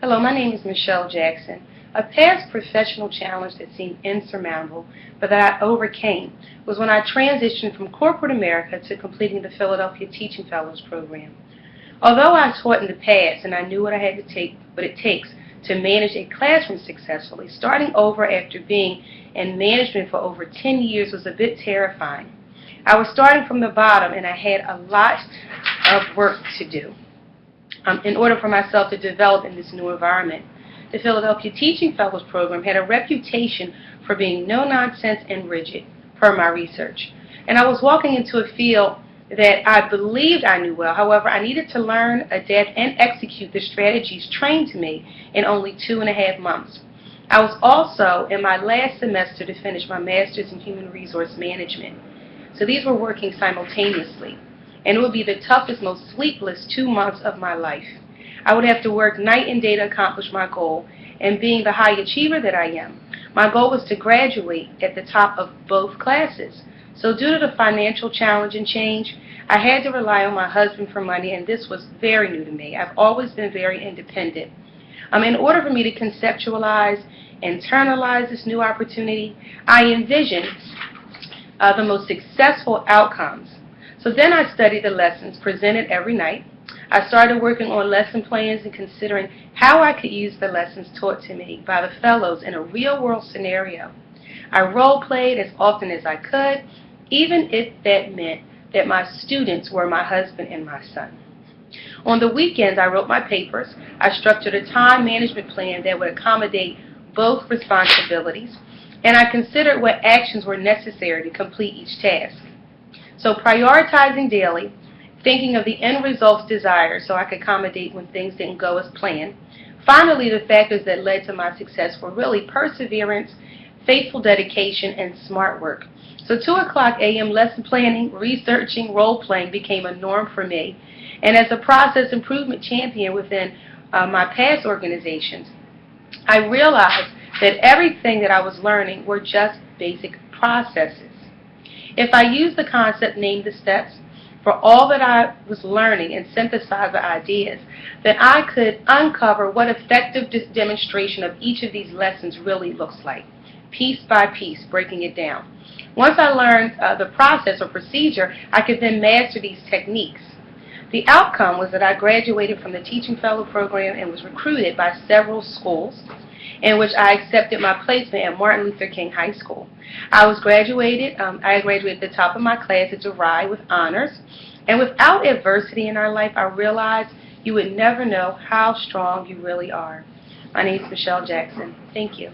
Hello, my name is Michelle Jackson. A past professional challenge that seemed insurmountable, but that I overcame, was when I transitioned from corporate America to completing the Philadelphia Teaching Fellows Program. Although I taught in the past and I knew what it takes to manage a classroom successfully, starting over after being in management for over 10 years was a bit terrifying. I was starting from the bottom and I had a lot of work to do in order for myself to develop in this new environment. The Philadelphia Teaching Fellows Program had a reputation for being no-nonsense and rigid, per my research. And I was walking into a field that I believed I knew well. However, I needed to learn, adapt, and execute the strategies trained to me in only 2.5 months. I was also in my last semester to finish my Master's in Human Resource Management. So these were working simultaneously. And it would be the toughest, most sleepless 2 months of my life. I would have to work night and day to accomplish my goal, and being the high achiever that I am, my goal was to graduate at the top of both classes. So due to the financial challenge and change, I had to rely on my husband for money, and this was very new to me. I've always been very independent. In order for me to conceptualize, internalize this new opportunity, I envisioned the most successful outcomes. So then I studied the lessons presented every night. I started working on lesson plans and considering how I could use the lessons taught to me by the fellows in a real-world scenario. I role-played as often as I could, even if that meant that my students were my husband and my son. On the weekends, I wrote my papers. I structured a time management plan that would accommodate both responsibilities, and I considered what actions were necessary to complete each task. So prioritizing daily, thinking of the end results desired so I could accommodate when things didn't go as planned. Finally, the factors that led to my success were really perseverance, faithful dedication, and smart work. So 2 o'clock a.m. lesson planning, researching, role-playing became a norm for me. And as a process improvement champion within my past organizations, I realized that everything that I was learning were just basic processes. If I used the concept, named the steps, for all that I was learning and synthesize the ideas, then I could uncover what effective demonstration of each of these lessons really looks like, piece by piece, breaking it down. Once I learned the process or procedure, I could then master these techniques. The outcome was that I graduated from the Teaching Fellow Program and was recruited by several schools, in which I accepted my placement at Martin Luther King High School. I graduated at the top of my class at DeVry with honors. And without adversity in our life, I realized you would never know how strong you really are. My name is Michelle Jackson. Thank you.